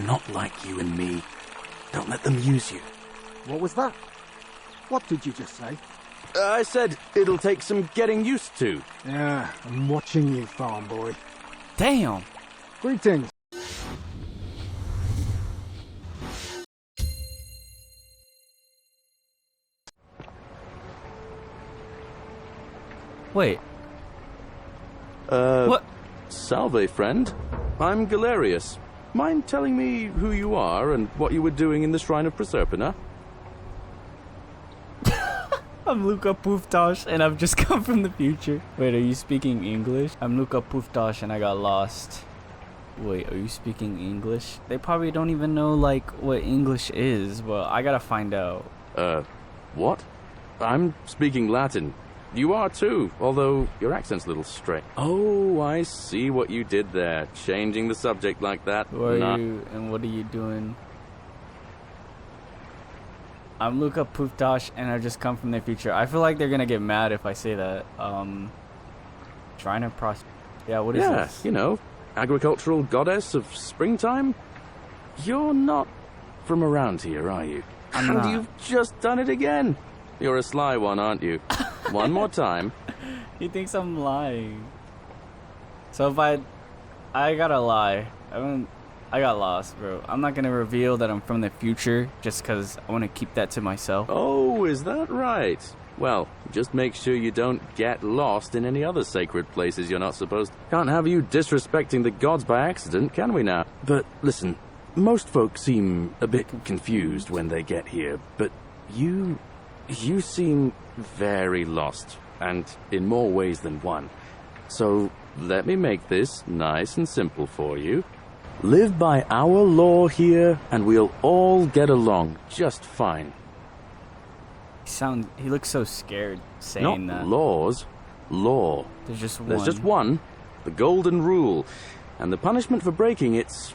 They're not like you and me. Don't let them use you. What was that? What did you just say? I said it'll take some getting used to. Yeah, I'm watching you, farm boy. Damn. Greetings. Wait. What? Salve, friend. I'm Galerius. Mind telling me who you are and what you were doing in the Shrine of Proserpina? I'm Luca Pooftosh, and I've just come from the future. Wait, are you speaking English? I'm Luca Pooftosh, and I got lost. Wait, are you speaking English? They probably don't even know, like, what English is. Well, I gotta find out. What? I'm speaking Latin. You are too, although your accent's a little strange. Oh, I see what you did there, changing the subject like that. Who are you, and what are you doing? I'm Luca Pooftosh, and I've just come from the future. I feel like they're gonna get mad if I say that. Trying to Yeah, what is this? Yeah, you know, agricultural goddess of springtime? You're not from around here, are you? I'm and not. You've just done it again. You're a sly one, aren't you? One more time. He thinks I'm lying. So if I gotta lie. I got lost, bro. I'm not gonna reveal that I'm from the future just because I want to keep that to myself. Oh, is that right? Well, just make sure you don't get lost in any other sacred places you're not supposed to. Can't have you disrespecting the gods by accident, can we now? But listen, most folk seem a bit confused when they get here, but you seem very lost, and in more ways than one. So let me make this nice and simple for you. Live by our law here, and we'll all get along just fine. He looks so scared saying Not that. laws, law. There's just one. There's just one, the golden rule, and the punishment for breaking it's,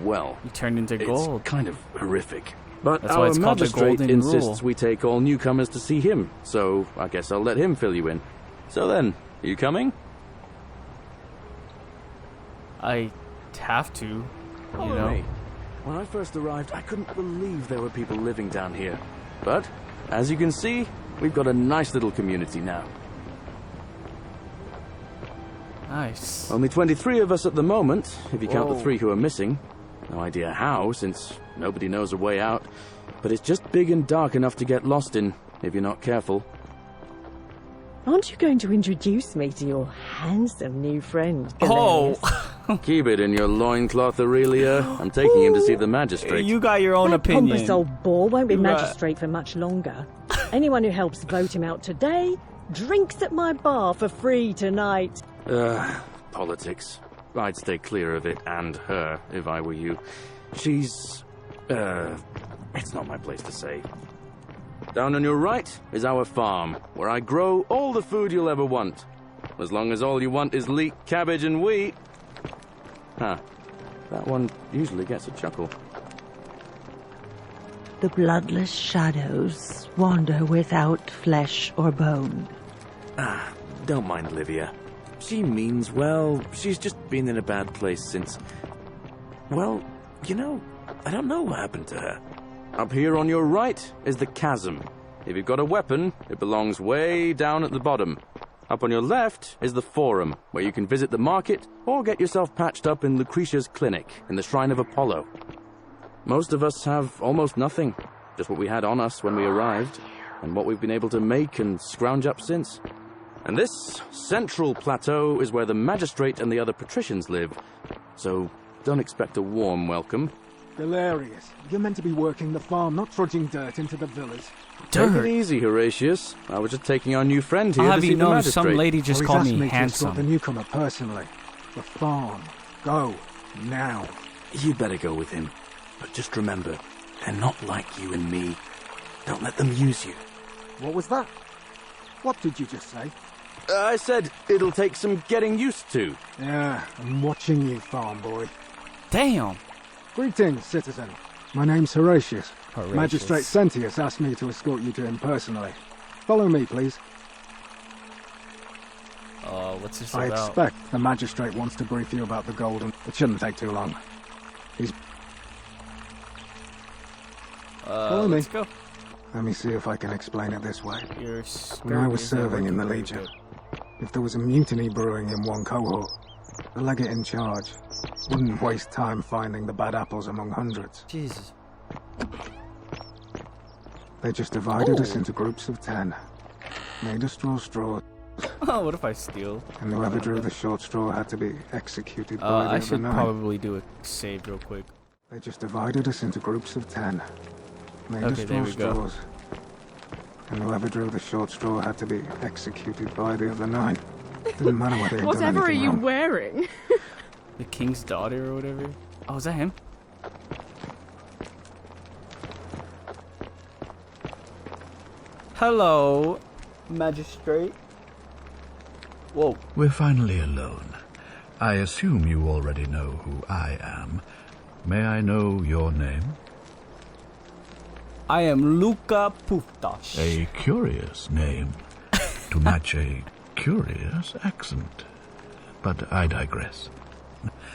well, You turned into gold. it's kind of horrific. But That's why our it's called the magistrate golden insists rule. we take all newcomers to see him, so I guess I'll let him fill you in. So then, you coming? I have to, you know. Hey, when I first arrived, I couldn't believe there were people living down here. But, as you can see, we've got a nice little community now. Nice. Only 23 of us at the moment, if you count the Whoa. 3 who are missing. No idea how, since nobody knows a way out. But it's just big and dark enough to get lost in, if you're not careful. Aren't you going to introduce me to your handsome new friend, Oh, Galerius? Keep it in your loincloth, Aurelia. I'm taking him to see the magistrate. you got your own That opinion. pompous old bore won't be Right. magistrate for much longer. Anyone who helps vote him out today drinks at my bar for free tonight. Politics. I'd stay clear of it, and her, if I were you. She's... it's not my place to say. Down on your right is our farm, where I grow all the food you'll ever want. As long as all you want is leek, cabbage, and wheat. Huh. That one usually gets a chuckle. The bloodless shadows wander without flesh or bone. Don't mind Livia. She means well. She's just been in a bad place since... Well, you know, I don't know what happened to her. Up here on your right is the chasm. If you've got a weapon, it belongs way down at the bottom. Up on your left is the forum, where you can visit the market or get yourself patched up in Lucretia's clinic in the Shrine of Apollo. Most of us have almost nothing, just what we had on us when we arrived, and what we've been able to make and scrounge up since. And this central plateau is where the magistrate and the other patricians live, so don't expect a warm welcome. Galerius, you're meant to be working the farm, not trudging dirt into the villas. Take Dirt. it easy, Horatius. I was just taking our new friend here I'll to have see you the know, magistrate. some lady just He's called asked me to escort the handsome. newcomer personally. The farm. Go. Now. You'd better go with him. But just remember, they're not like you and me. Don't let them use you. What was that? What did you just say? I said it'll take some getting used to. Yeah, I'm watching you, farm boy. Damn. Greetings, citizen. My name's Horatius. Horatius. Magistrate Sentius asked me to escort you to him personally. Follow me, please. What's this I about? expect the magistrate wants to brief you about the golden. It shouldn't take too long. He's Follow me. Let's go. Let me see if I can explain it this way. Your When I was skirt isn't serving in the working Legion, very if there was a mutiny brewing in one cohort, the legate in charge wouldn't waste time finding the bad apples among hundreds. good. Jesus. They just divided us into groups of 10, made us draw straws, Oh, what if I steal? and whoever drew the short straw had to be executed by the I other should 9. probably do a save real quick. They just divided us into groups of 10, made us Okay, there draw we go. straws, and whoever drew the short straw had to be executed by the other 9. Didn't matter whether they'd Whatever done are anything you wrong. wearing? The king's daughter or whatever? Oh, is that him? Hello, magistrate. Whoa. We're finally alone. I assume you already know who I am. May I know your name? I am Luca Puftash. A curious name to match a curious accent. But I digress.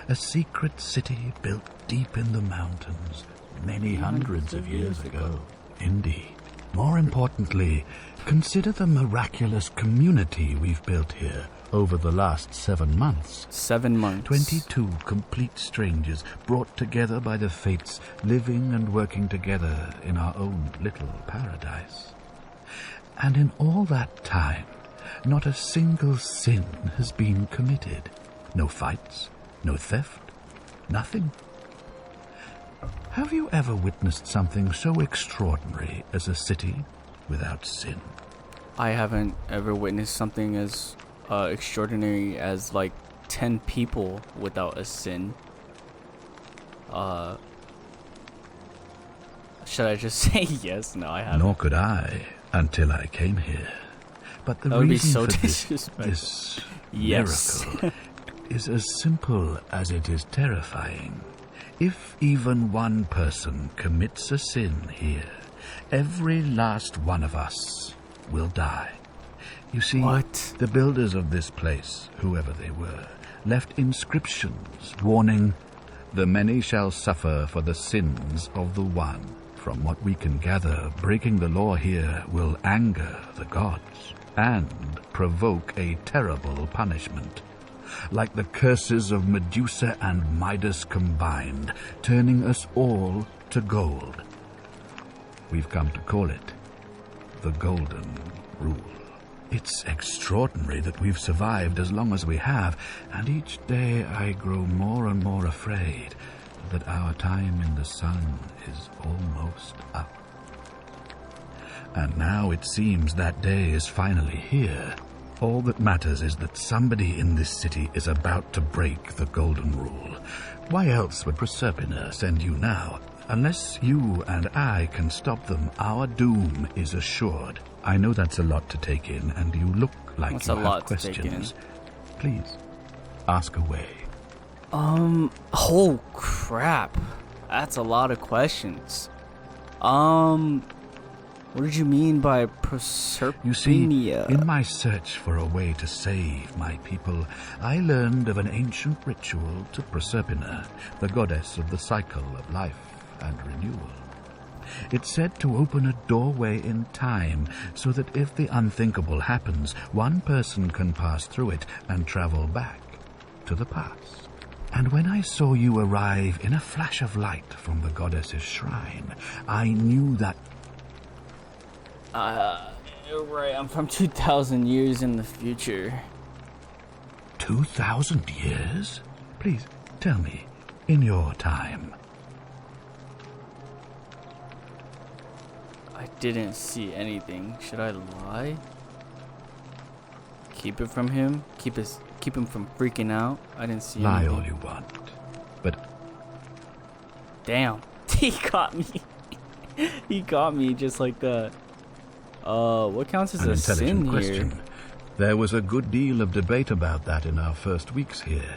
A secret city built deep in the mountains many hundreds of years ago. Indeed. More importantly, consider the miraculous community we've built here over the last 7 months. 7 months. 22 complete strangers brought together by the fates, living and working together in our own little paradise. And in all that time, not a single sin has been committed. No fights, no theft, nothing. Have you ever witnessed something so extraordinary as a city without sin? I haven't ever witnessed something as extraordinary as like 10 people without a sin. Should I just say yes? No, I haven't. Nor could I until I came here. But the That would be reason so for disrespectful. this Yes. miracle is as simple as it is terrifying. If even one person commits a sin here, every last one of us will die. You see, What? the builders of this place, whoever they were, left inscriptions warning, "The many shall suffer for the sins of the one." From what we can gather, breaking the law here will anger the gods and provoke a terrible punishment. Like the curses of Medusa and Midas combined, turning us all to gold. We've come to call it the Golden Rule. It's extraordinary that we've survived as long as we have, and each day I grow more and more afraid that our time in the sun is almost up. And now it seems that day is finally here. All that matters is that somebody in this city is about to break the Golden Rule. Why else would Proserpina send you now? Unless you and I can stop them, our doom is assured. I know that's a lot to take in, and you look like That's you a have lot to take in. questions. Please, ask away. Oh crap. That's a lot of questions. What did you mean by Proserpina? You see, in my search for a way to save my people, I learned of an ancient ritual to Proserpina, the goddess of the cycle of life and renewal. It's said to open a doorway in time so that if the unthinkable happens, one person can pass through it and travel back to the past. And when I saw you arrive in a flash of light from the goddess's shrine, I knew that... Right, I'm from 2,000 years in the future. 2,000 years? Please, tell me, in your time. I didn't see anything. Should I lie? Keep it from him? Keep him from freaking out? I didn't see Lie anything. all you want, but Damn. He got me. He got me just like that. What counts as an a sin intelligent here? question. There was a good deal of debate about that in our first weeks here.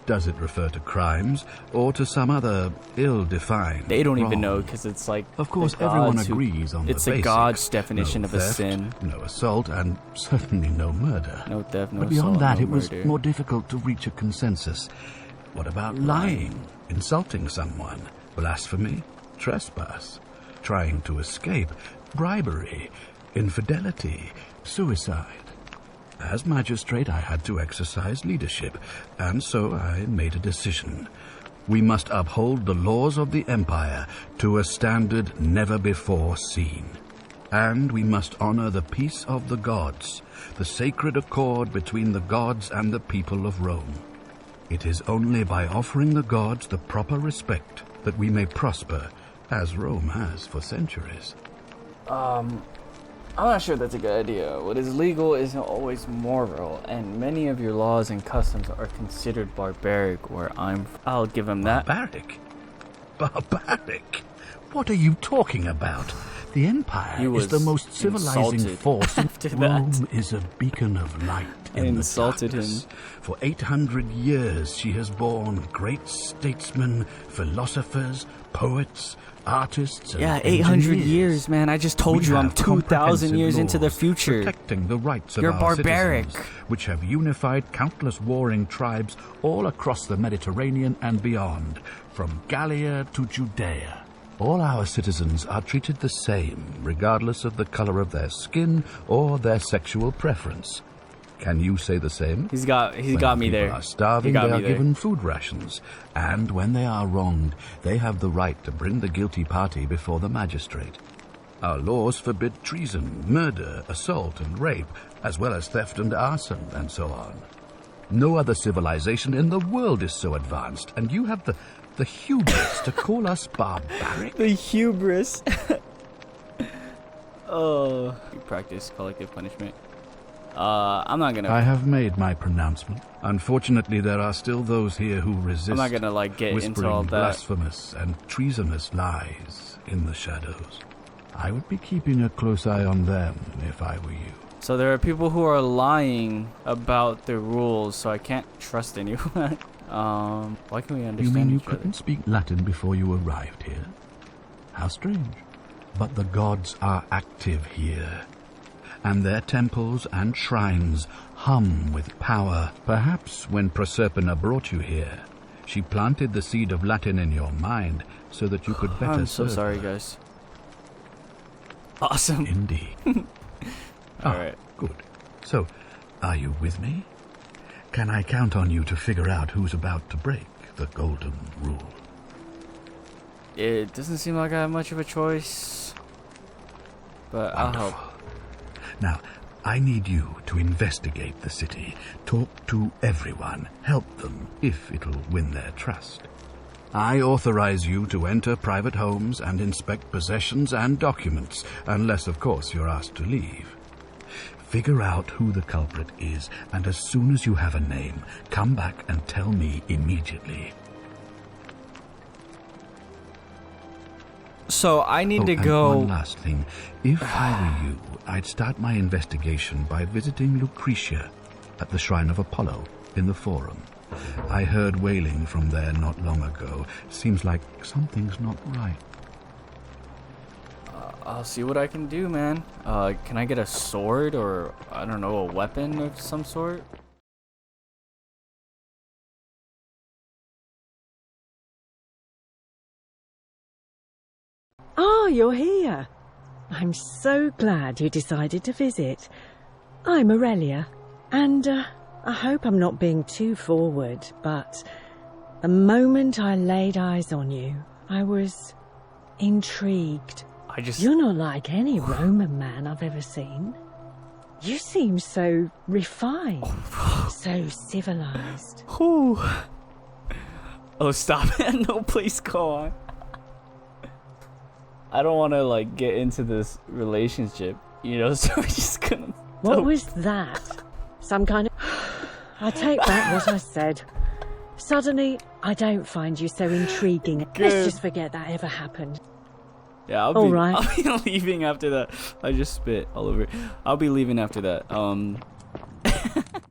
Does it refer to crimes or to some other ill-defined They don't even wrong? know because it's like Of course, the everyone gods who- agrees on it's the a basics. god's definition No of a theft, sin. no assault, and certainly no murder. No theft, no But beyond assault, that, no it was murder. more difficult to reach a consensus. What about lying, insulting someone, blasphemy, trespass? trying to escape, bribery, infidelity, suicide. As magistrate, I had to exercise leadership, and so I made a decision. We must uphold the laws of the Empire to a standard never before seen. And we must honor the peace of the gods, the sacred accord between the gods and the people of Rome. It is only by offering the gods the proper respect that we may prosper, as Rome has for centuries. I'm not sure that's a good idea. What is legal isn't always moral, and many of your laws and customs are considered barbaric where I'll give him that. Barbaric? Barbaric? What are you talking about? The Empire is the most civilizing force. Rome is a beacon of light in the darkness. For 800 years she has borne great statesmen, philosophers, poets, artists, and 800 years, man. I just told you I'm 2,000 years into the future. Protecting the rights of You're our barbaric. citizens, which have unified countless warring tribes all across the Mediterranean and beyond, from Gallia to Judea. All our citizens are treated the same, regardless of the color of their skin or their sexual preference. Can you say the same? He's got me there. When people are starving, they are given food rations. And when they are wronged, they have the right to bring the guilty party before the magistrate. Our laws forbid treason, murder, assault, and rape, as well as theft and arson, and so on. No other civilization in the world is so advanced, and you have the hubris to call us barbaric? The hubris. Oh, you practice collective punishment. I'm not gonna. I have made my pronouncement. Unfortunately, there are still those here who resist. I'm not gonna get into all that. Blasphemous and treasonous lies in the shadows. I would be keeping a close eye on them if I were you. So there are people who are lying about the rules, so I can't trust anyone. Why can we understand You mean you each other? couldn't speak Latin before you arrived here? How strange. But the gods are active here, and their temples and shrines hum with power. Perhaps when Proserpina brought you here, she planted the seed of Latin in your mind so that you could better I'm so serve sorry, her. guys. Awesome. Indeed. Alright. Good. So, are you with me? Can I count on you to figure out who's about to break the golden rule? It doesn't seem like I have much of a choice, but I'll help. Now, I need you to investigate the city, talk to everyone, help them if it'll win their trust. I authorize you to enter private homes and inspect possessions and documents, unless, of course, you're asked to leave. Figure out who the culprit is, and as soon as you have a name, come back and tell me immediately. So I need to and go. One last thing. If I were you, I'd start my investigation by visiting Lucretia at the Shrine of Apollo in the Forum. I heard wailing from there not long ago. Seems like something's not right. I'll see what I can do, man. Can I get a sword or, I don't know, a weapon of some sort? Ah, you're here. I'm so glad you decided to visit. I'm Aurelia, and I hope I'm not being too forward, but the moment I laid eyes on you, I was intrigued. You're not like any Roman man I've ever seen. You seem so refined, so civilized. Oh, stop it. No, please go on. I don't want to, get into this relationship, so we're just gonna... What was that? Some kind of... I take back what I said. Suddenly, I don't find you so intriguing. Good. Let's just forget that ever happened. Yeah, I'll be leaving after that. I just spit all over it. I'll be leaving after that.